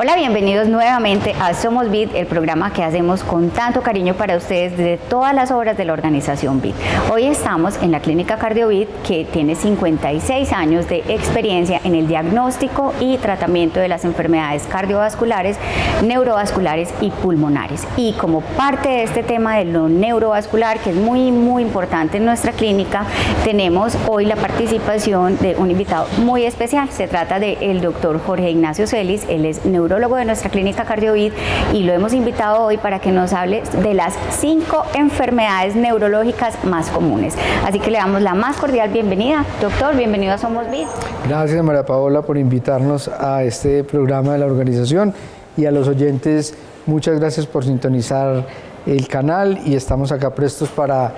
Hola, bienvenidos nuevamente a Somos BID, el programa que hacemos con tanto cariño para ustedes desde todas las obras de la organización BID. Hoy estamos en la clínica CardioBID, que tiene 56 años de experiencia en el diagnóstico y tratamiento de las enfermedades cardiovasculares, neurovasculares y pulmonares. Y como parte de este tema de lo neurovascular, que es muy importante en nuestra clínica, tenemos hoy la participación de un invitado muy especial. Se trata del doctor Jorge Ignacio Celis. Él es neurólogo de nuestra clínica CardioBID y lo hemos invitado hoy para que nos hable de las 5 enfermedades neurológicas más comunes. Así que le damos la más cordial bienvenida. Doctor, bienvenido a Somos BID. Gracias, María Paola, por invitarnos a este programa de la organización, y a los oyentes, muchas gracias por sintonizar el canal, y estamos acá prestos para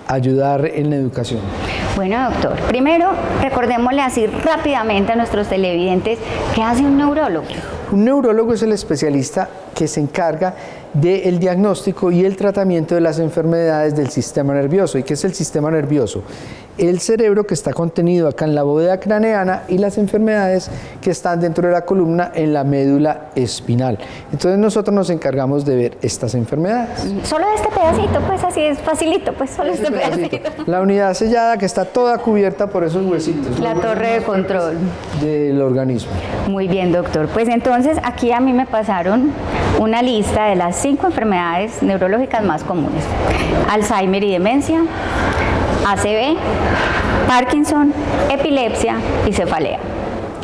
ayudar en la educación. Bueno, doctor, primero recordémosle así rápidamente a nuestros televidentes qué hace un neurólogo. Un neurólogo es el especialista que se encarga del diagnóstico y el tratamiento de las enfermedades del sistema nervioso. ¿Y qué es el sistema nervioso? El cerebro, que está contenido acá en la bóveda craneana, y las enfermedades que están dentro de la columna en la médula espinal. Entonces nosotros nos encargamos de ver estas enfermedades. Solo este pedacito, pues así es facilito, pues solo este pedacito. La unidad sellada, que está toda cubierta por esos huesitos. La torre de control del organismo. Muy bien, doctor. Pues entonces aquí a mí me pasaron una lista de las 5 enfermedades neurológicas más comunes: Alzheimer y demencia, ACV, Parkinson, epilepsia y cefalea.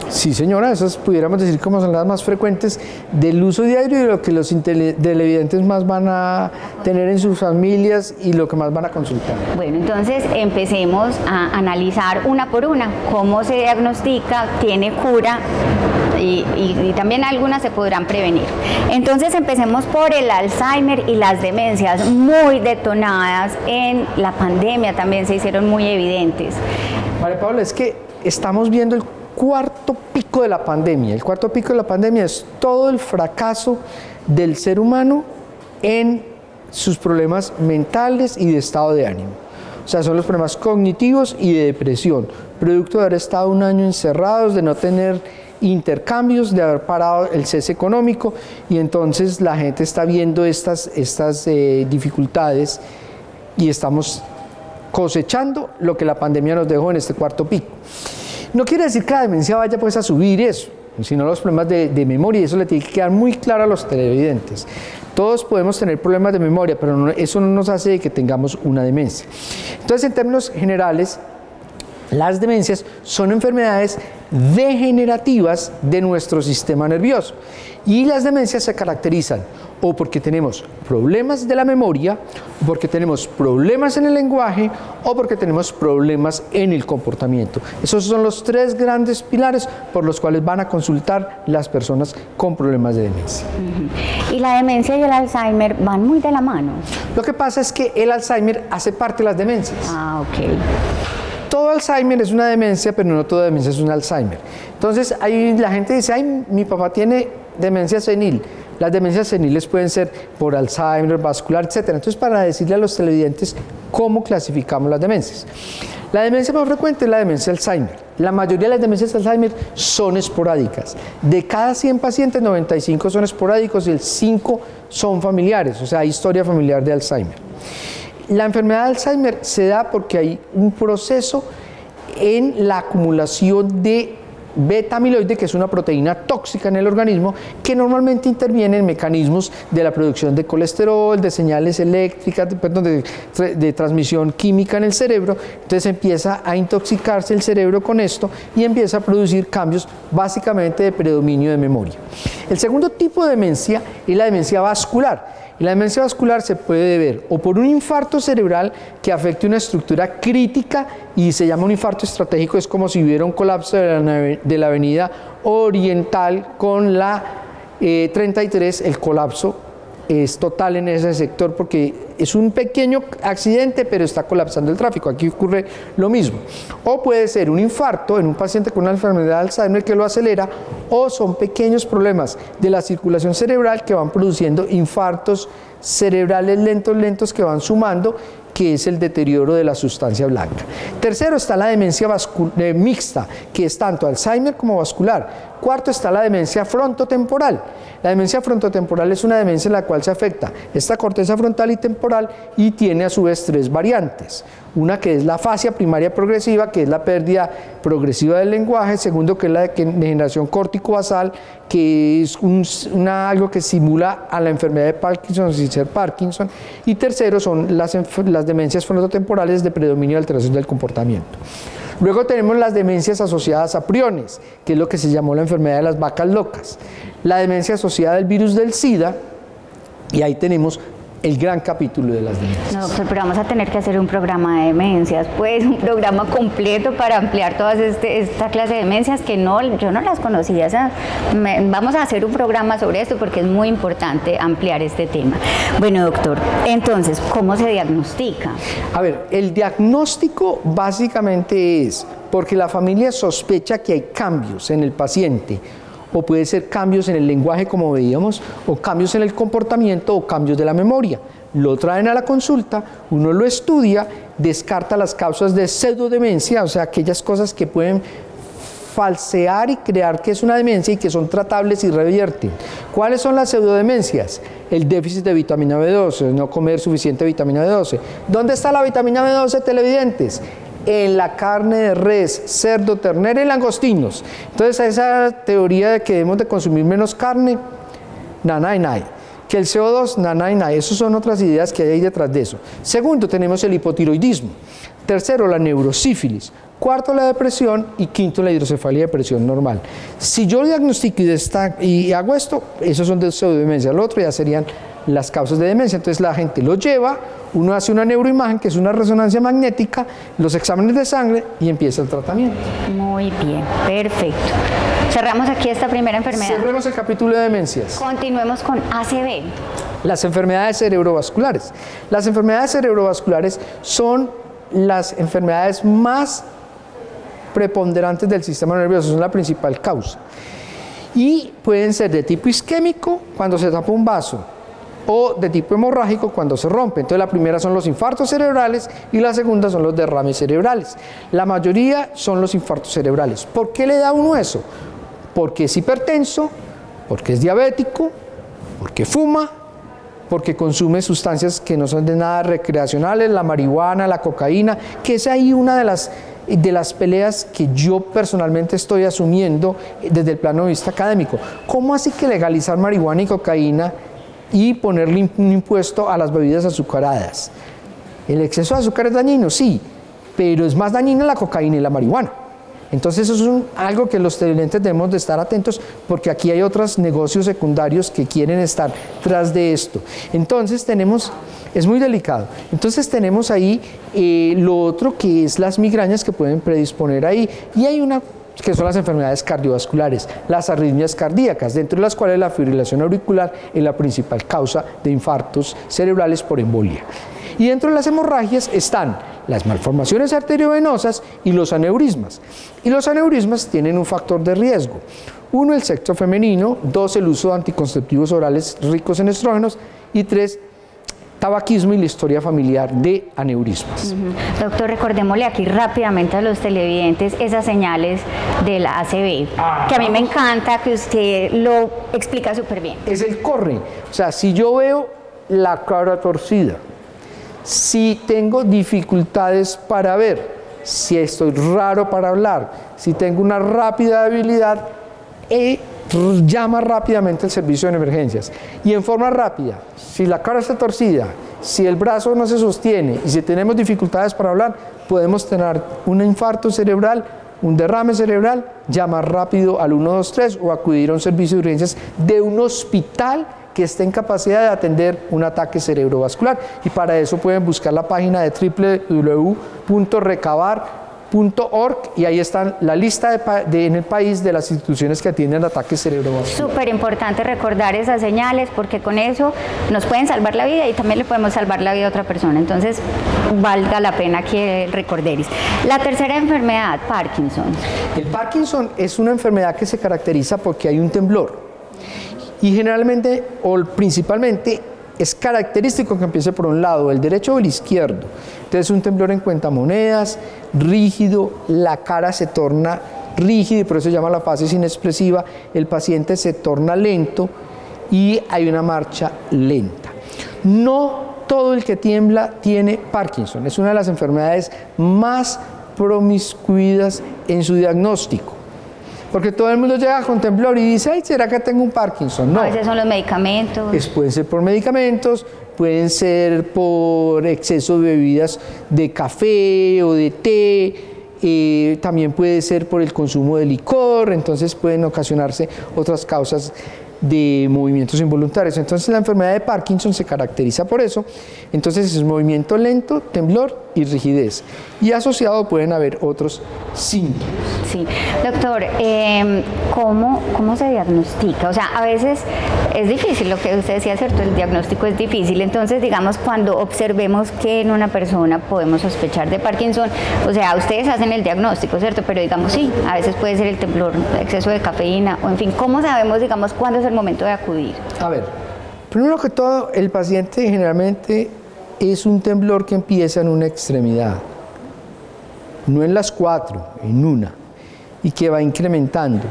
Sí, señora, esas pudiéramos decir como son las más frecuentes del uso diario y lo que los televidentes más van a tener en sus familias y lo que más van a consultar. Bueno, entonces empecemos a analizar una por una cómo se diagnostica, tiene cura y también algunas se podrán prevenir. Entonces empecemos por el Alzheimer y las demencias, muy detonadas en la pandemia, también se hicieron muy evidentes. María Paula, es que estamos viendo el cuarto pico de la pandemia. El cuarto pico de la pandemia es todo el fracaso del ser humano en sus problemas mentales y de estado de ánimo. O sea, son los problemas cognitivos y de depresión, producto de haber estado un año encerrados, de no tener intercambios, de haber parado el cese económico, y entonces la gente está viendo estas dificultades, y estamos cosechando lo que la pandemia nos dejó en este cuarto pico. No quiere decir que la demencia vaya pues a subir eso, sino los problemas de memoria, y eso le tiene que quedar muy claro a los televidentes. Todos podemos tener problemas de memoria, pero eso no nos hace que tengamos una demencia. Entonces, en términos generales, las demencias son enfermedades degenerativas de nuestro sistema nervioso, y las demencias se caracterizan o porque tenemos problemas de la memoria, o porque tenemos problemas en el lenguaje, o porque tenemos problemas en el comportamiento. Esos son los 3 grandes pilares por los cuales van a consultar las personas con problemas de demencia. Y la demencia y el Alzheimer van muy de la mano. Lo que pasa es que el Alzheimer hace parte de las demencias. Ah, ok. Todo Alzheimer es una demencia, pero no toda demencia es un Alzheimer. Entonces, la gente dice, ay, mi papá tiene demencia senil. Las demencias seniles pueden ser por Alzheimer, vascular, etc. Entonces, para decirle a los televidentes cómo clasificamos las demencias. La demencia más frecuente es la demencia Alzheimer. La mayoría de las demencias Alzheimer son esporádicas. De cada 100 pacientes, 95 son esporádicos y 5 son familiares, o sea, hay historia familiar de Alzheimer. La enfermedad de Alzheimer se da porque hay un proceso en la acumulación de beta-amiloide, que es una proteína tóxica en el organismo, que normalmente interviene en mecanismos de la producción de colesterol, de señales eléctricas, de transmisión química en el cerebro. Entonces empieza a intoxicarse el cerebro con esto y empieza a producir cambios básicamente de predominio de memoria. El segundo tipo de demencia es la demencia vascular. Y la demencia vascular se puede ver o por un infarto cerebral que afecte una estructura crítica, y se llama un infarto estratégico. Es como si hubiera un colapso de la avenida Oriental con la 33, el colapso es total en ese sector porque es un pequeño accidente, pero está colapsando el tráfico. Aquí ocurre lo mismo. O puede ser un infarto en un paciente con una enfermedad de Alzheimer que lo acelera, o son pequeños problemas de la circulación cerebral que van produciendo infartos cerebrales lentos que van sumando, que es el deterioro de la sustancia blanca. Tercero está la demencia mixta, que es tanto Alzheimer como vascular. Cuarto está la demencia frontotemporal. La demencia frontotemporal es una demencia en la cual se afecta esta corteza frontal y temporal y tiene a su vez tres variantes. Una que es la afasia primaria progresiva, que es la pérdida progresiva del lenguaje. Segundo, que es la degeneración córtico-basal, que es algo que simula a la enfermedad de Parkinson sin ser Parkinson. Y tercero son las demencias frontotemporales de predominio y alteración del comportamiento. Luego tenemos las demencias asociadas a priones, que es lo que se llamó la enfermedad de las vacas locas. La demencia asociada al virus del SIDA, y ahí tenemos el gran capítulo de las demencias. No, doctor, pero vamos a tener que hacer un programa de demencias, pues un programa completo para ampliar todas esta clase de demencias que yo no las conocía. O sea, vamos a hacer un programa sobre esto porque es muy importante ampliar este tema. Bueno, doctor, entonces, ¿cómo se diagnostica? A ver, el diagnóstico básicamente es porque la familia sospecha que hay cambios en el paciente, o puede ser cambios en el lenguaje como veíamos, o cambios en el comportamiento o cambios de la memoria. Lo traen a la consulta, uno lo estudia, descarta las causas de pseudodemencia, o sea, aquellas cosas que pueden falsear y crear que es una demencia y que son tratables y revierten. ¿Cuáles son las pseudodemencias? El déficit de vitamina B12, no comer suficiente vitamina B12. ¿Dónde está la vitamina B12, televidentes? En la carne de res, cerdo, ternera y langostinos. Entonces, esa teoría de que debemos de consumir menos carne, nanay, nay. Que el CO2, nanay, nay. Esas son otras ideas que hay detrás de eso. Segundo, tenemos el hipotiroidismo. Tercero, la neurosífilis. Cuarto, la depresión. Y quinto, la hidrocefalia de presión normal. Si yo diagnostico y hago esto, esos son de pseudodemencia. Lo otro ya serían las causas de demencia. Entonces la gente lo lleva, uno hace una neuroimagen, que es una resonancia magnética, los exámenes de sangre y empieza el tratamiento. Muy bien, perfecto. Cerramos aquí esta primera enfermedad. Cerremos el capítulo de demencias. Continuemos con ACV. Las enfermedades cerebrovasculares. Las enfermedades cerebrovasculares son las enfermedades más preponderantes del sistema nervioso, son la principal causa. Y pueden ser de tipo isquémico, cuando se tapa un vaso, o de tipo hemorrágico cuando se rompe. Entonces la primera son los infartos cerebrales y la segunda son los derrames cerebrales. La mayoría son los infartos cerebrales. ¿Por qué le da uno eso? Porque es hipertenso, porque es diabético, porque fuma, porque consume sustancias que no son de nada recreacionales, la marihuana, la cocaína, que es ahí una de las peleas que yo personalmente estoy asumiendo desde el plano de vista académico. ¿Cómo así que legalizar marihuana y cocaína y ponerle un impuesto a las bebidas azucaradas? ¿El exceso de azúcar es dañino? Sí, pero es más dañina la cocaína y la marihuana. Entonces eso es algo que los televidentes debemos de estar atentos, porque aquí hay otros negocios secundarios que quieren estar tras de esto. Entonces es muy delicado. Entonces tenemos ahí lo otro, que es las migrañas que pueden predisponer ahí, y hay una que son las enfermedades cardiovasculares, las arritmias cardíacas, dentro de las cuales la fibrilación auricular es la principal causa de infartos cerebrales por embolia. Y dentro de las hemorragias están las malformaciones arteriovenosas y los aneurismas. Y los aneurismas tienen un factor de riesgo. 1, el sexo femenino. 2, el uso de anticonceptivos orales ricos en estrógenos. Y 3, tabaquismo y la historia familiar de aneurismas. Doctor, recordémosle aquí rápidamente a los televidentes esas señales del ACV, que a mí me encanta que usted lo explica súper bien. Es el corre. O sea, si yo veo la cara torcida, si tengo dificultades para ver, si estoy raro para hablar, si tengo una rápida debilidad, llama rápidamente al servicio de emergencias. Y en forma rápida, si la cara está torcida, si el brazo no se sostiene y si tenemos dificultades para hablar, podemos tener un infarto cerebral, un derrame cerebral, llamar rápido al 123 o acudir a un servicio de urgencias de un hospital que esté en capacidad de atender un ataque cerebrovascular. Y para eso pueden buscar la página de www.recabar.org y ahí está la lista en el país de las instituciones que atienden ataques cerebrovasculares. Súper importante recordar esas señales, porque con eso nos pueden salvar la vida y también le podemos salvar la vida a otra persona. Entonces, valga la pena que recordéis. La tercera enfermedad, Parkinson. El Parkinson es una enfermedad que se caracteriza porque hay un temblor. Y generalmente, o principalmente, es característico que empiece por un lado, el derecho o el izquierdo. Entonces un temblor en cuentamonedas, rígido, la cara se torna rígida y por eso se llama la fase inexpresiva, el paciente se torna lento y hay una marcha lenta. No todo el que tiembla tiene Parkinson, es una de las enfermedades más promiscuidas en su diagnóstico. Porque todo el mundo llega con temblor y dice, ay, ¿será que tengo un Parkinson? No. A veces son los medicamentos. Pueden ser por medicamentos, pueden ser por exceso de bebidas de café o de té, también puede ser por el consumo de licor, entonces pueden ocasionarse otras causas de movimientos involuntarios. Entonces la enfermedad de Parkinson se caracteriza por eso. Entonces es movimiento lento, temblor y rigidez. Y asociado pueden haber otros síntomas. Sí, doctor, ¿cómo se diagnostica? O sea, a veces es difícil, lo que usted decía, ¿cierto? El diagnóstico es difícil. Entonces, digamos, cuando observemos que en una persona podemos sospechar de Parkinson, o sea, ustedes hacen el diagnóstico, ¿cierto? Pero digamos, sí, a veces puede ser el temblor, exceso de cafeína, o en fin, ¿cómo sabemos, digamos, cuándo es el momento de acudir? A ver, primero que todo, el paciente generalmente es un temblor que empieza en una extremidad, no en las 4, en una, y que va incrementando.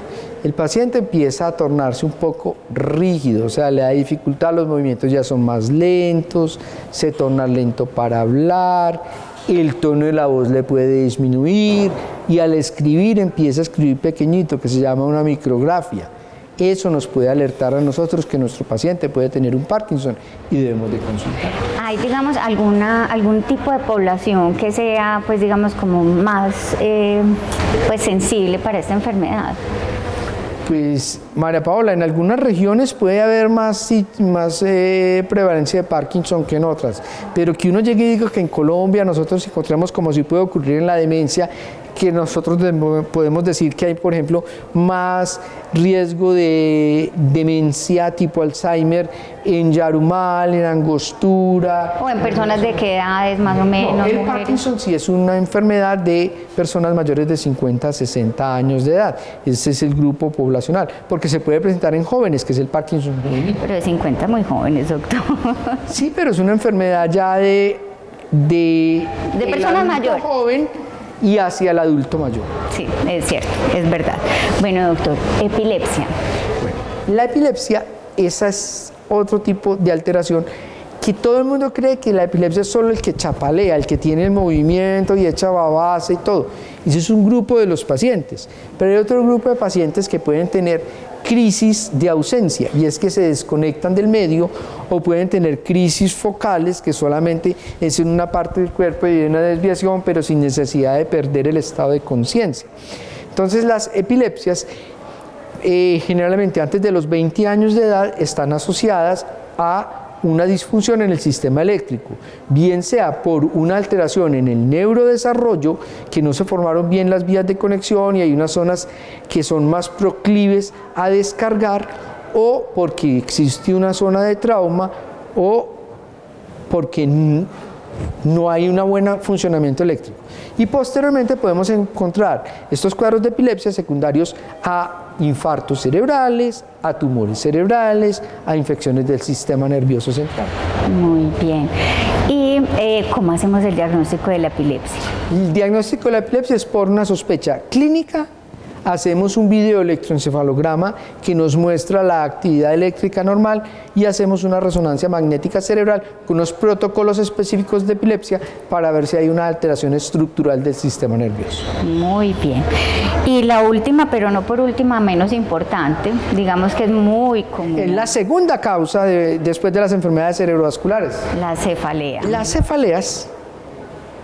El paciente empieza a tornarse un poco rígido, o sea, le da dificultad, los movimientos ya son más lentos, se torna lento para hablar, el tono de la voz le puede disminuir y al escribir empieza a escribir pequeñito, que se llama una micrografía. Eso nos puede alertar a nosotros que nuestro paciente puede tener un Parkinson y debemos de consultar. ¿Hay, digamos, algún tipo de población que sea, pues, digamos, como más pues, sensible para esta enfermedad? Pues, María Paola, en algunas regiones puede haber más prevalencia de Parkinson que en otras, pero que uno llegue y diga que en Colombia nosotros encontramos, como si puede ocurrir en la demencia, que nosotros podemos decir que hay, por ejemplo, más riesgo de demencia tipo Alzheimer en Yarumal, en Angostura. O en personas de qué edades más o menos. No, el mujeres. Parkinson sí es una enfermedad de personas mayores de 50 a 60 años de edad. Ese es el grupo poblacional, porque se puede presentar en jóvenes, que es el Parkinson juvenil. Pero de 50 muy jóvenes, doctor. Sí, pero es una enfermedad ya de personas mayores. Joven y hacia el adulto mayor. Sí, es cierto, es verdad. Bueno, doctor, epilepsia. Bueno, la epilepsia, esa es otro tipo de alteración que todo el mundo cree que la epilepsia es solo el que chapalea, el que tiene el movimiento y echa babasa y todo. Ese es un grupo de los pacientes, pero hay otro grupo de pacientes que pueden tener crisis de ausencia, y es que se desconectan del medio, o pueden tener crisis focales, que solamente es en una parte del cuerpo y hay una desviación, pero sin necesidad de perder el estado de conciencia. Entonces las epilepsias generalmente antes de los 20 años de edad están asociadas a una disfunción en el sistema eléctrico, bien sea por una alteración en el neurodesarrollo, que no se formaron bien las vías de conexión y hay unas zonas que son más proclives a descargar, o porque existe una zona de trauma, o porque no hay un buen funcionamiento eléctrico. Y posteriormente podemos encontrar estos cuadros de epilepsia secundarios a infartos cerebrales, a tumores cerebrales, a infecciones del sistema nervioso central. Muy bien. ¿Y cómo hacemos el diagnóstico de la epilepsia? El diagnóstico de la epilepsia es por una sospecha clínica. Hacemos un videoelectroencefalograma que nos muestra la actividad eléctrica normal y hacemos una resonancia magnética cerebral con unos protocolos específicos de epilepsia para ver si hay una alteración estructural del sistema nervioso. Muy bien. Y la última, pero no por última, menos importante, digamos que es muy común. Es la segunda causa después de las enfermedades cerebrovasculares. La cefalea. Las cefaleas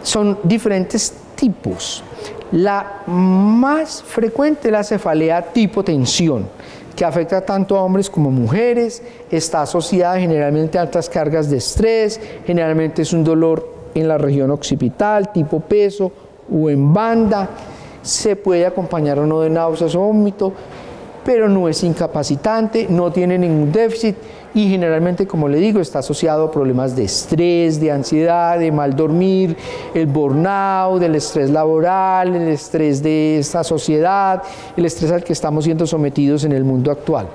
son diferentes tipos. La más frecuente es la cefalea tipo tensión, que afecta tanto a hombres como mujeres, está asociada generalmente a altas cargas de estrés, generalmente es un dolor en la región occipital, tipo peso o en banda, se puede acompañar o no de náuseas o vómito, pero no es incapacitante, no tiene ningún déficit y generalmente, como le digo, está asociado a problemas de estrés, de ansiedad, de mal dormir, el burnout, el estrés laboral, el estrés de esta sociedad, el estrés al que estamos siendo sometidos en el mundo actual.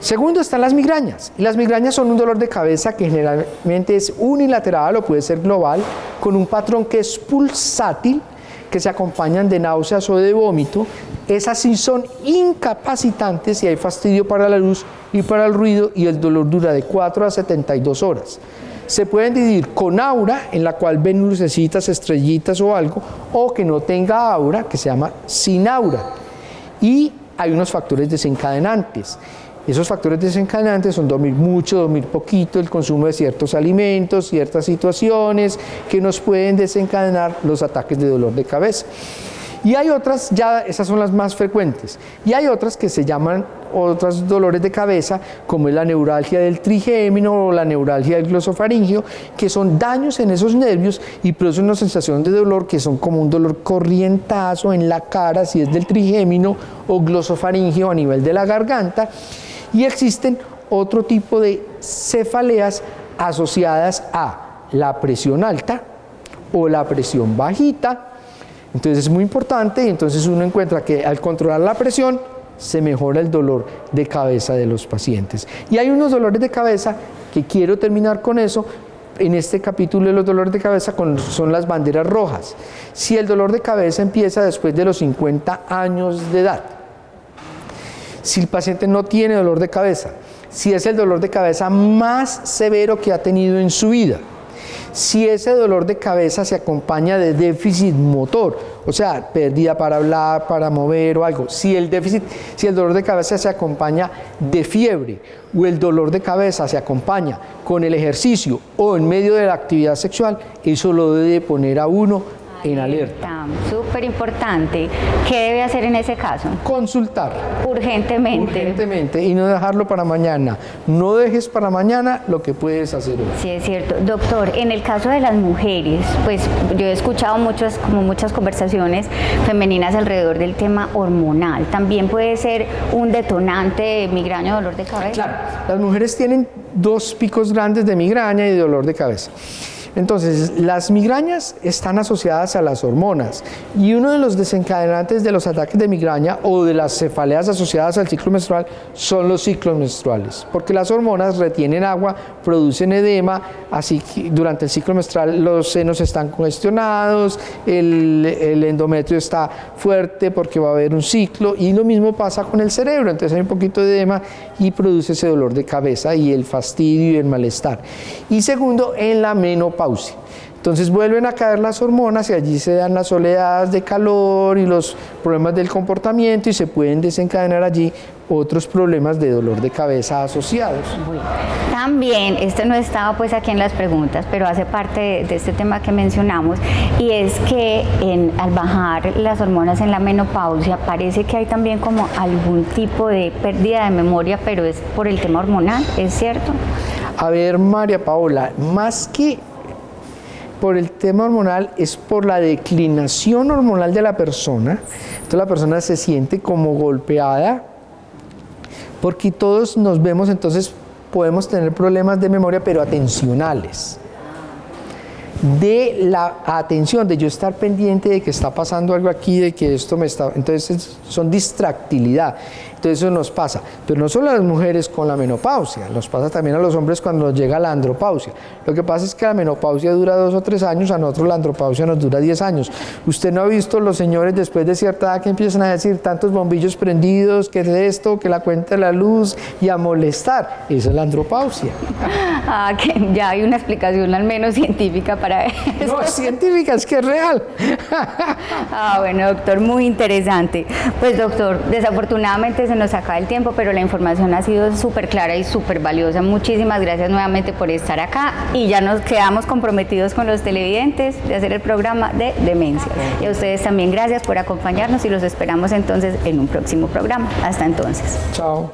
Segundo están las migrañas. Y las migrañas son un dolor de cabeza que generalmente es unilateral o puede ser global, con un patrón que es pulsátil, que se acompañan de náuseas o de vómito. Esas sí son incapacitantes y hay fastidio para la luz y para el ruido, y el dolor dura de 4 a 72 horas. Se pueden dividir con aura, en la cual ven lucecitas, estrellitas o algo, o que no tenga aura, que se llama sin aura. Y hay unos factores desencadenantes. Esos factores desencadenantes son dormir mucho, dormir poquito, el consumo de ciertos alimentos, ciertas situaciones que nos pueden desencadenar los ataques de dolor de cabeza. Y hay otras, ya esas son las más frecuentes, y hay otras que se llaman otros dolores de cabeza, como es la neuralgia del trigémino o la neuralgia del glosofaringio, que son daños en esos nervios y producen una sensación de dolor que son como un dolor corrientazo en la cara, si es del trigémino, o glosofaringio a nivel de la garganta. Y existen otro tipo de cefaleas asociadas a la presión alta o la presión bajita. Entonces es muy importante, y entonces uno encuentra que al controlar la presión se mejora el dolor de cabeza de los pacientes. Y hay unos dolores de cabeza que quiero terminar con eso. En este capítulo de los dolores de cabeza son las banderas rojas. Si el dolor de cabeza empieza después de los 50 años de edad, si el paciente no tiene dolor de cabeza, si es el dolor de cabeza más severo que ha tenido en su vida, si ese dolor de cabeza se acompaña de déficit motor, o sea, pérdida para hablar, para mover o algo, si el dolor de cabeza se acompaña de fiebre, o el dolor de cabeza se acompaña con el ejercicio o en medio de la actividad sexual, eso lo debe poner a uno en alerta. Súper importante. ¿Qué debe hacer en ese caso? Consultar. Urgentemente. Urgentemente, y no dejarlo para mañana. No dejes para mañana lo que puedes hacer hoy. Sí, es cierto. Doctor, en el caso de las mujeres, pues yo he escuchado muchas conversaciones femeninas alrededor del tema hormonal. ¿También puede ser un detonante de migraña o dolor de cabeza? Claro, las mujeres tienen dos picos grandes de migraña y de dolor de cabeza. Entonces, las migrañas están asociadas a las hormonas, y uno de los desencadenantes de los ataques de migraña o de las cefaleas asociadas al ciclo menstrual son los ciclos menstruales, porque las hormonas retienen agua, producen edema, así que durante el ciclo menstrual los senos están congestionados, el endometrio está fuerte porque va a haber un ciclo, y lo mismo pasa con el cerebro. Entonces hay un poquito de edema y produce ese dolor de cabeza y el fastidio y el malestar. Y segundo, en la menopausia. Entonces vuelven a caer las hormonas y allí se dan las oleadas de calor y los problemas del comportamiento, y se pueden desencadenar allí otros problemas de dolor de cabeza asociados. También, este no estaba pues aquí en las preguntas, pero hace parte de este tema que mencionamos, y es que al bajar las hormonas en la menopausia parece que hay también como algún tipo de pérdida de memoria, pero es por el tema hormonal, ¿es cierto? A ver, María Paola, más que por el tema hormonal, es por la declinación hormonal de la persona. Entonces la persona se siente como golpeada, porque todos nos vemos, entonces podemos tener problemas de memoria, pero atencionales. De la atención, de yo estar pendiente de que está pasando algo aquí, de que esto me está... Entonces son distractilidad. Entonces eso nos pasa, pero no solo a las mujeres con la menopausia, nos pasa también a los hombres cuando nos llega la andropausia. Lo que pasa es que la menopausia dura 2 o 3 años, a nosotros la andropausia nos dura 10 años. Usted no ha visto los señores después de cierta edad que empiezan a decir tantos bombillos prendidos, que es esto, que la cuenta de la luz, y a molestar. Esa es la andropausia. Ah, que ya hay una explicación al menos científica para eso. No, científica, es que es real. Ah, bueno, doctor, muy interesante. Pues, doctor, desafortunadamente se nos acaba el tiempo, pero la información ha sido súper clara y súper valiosa. Muchísimas gracias nuevamente por estar acá, y ya nos quedamos comprometidos con los televidentes de hacer el programa de demencia. Y a ustedes también gracias por acompañarnos, y los esperamos entonces en un próximo programa. Hasta entonces. Chao.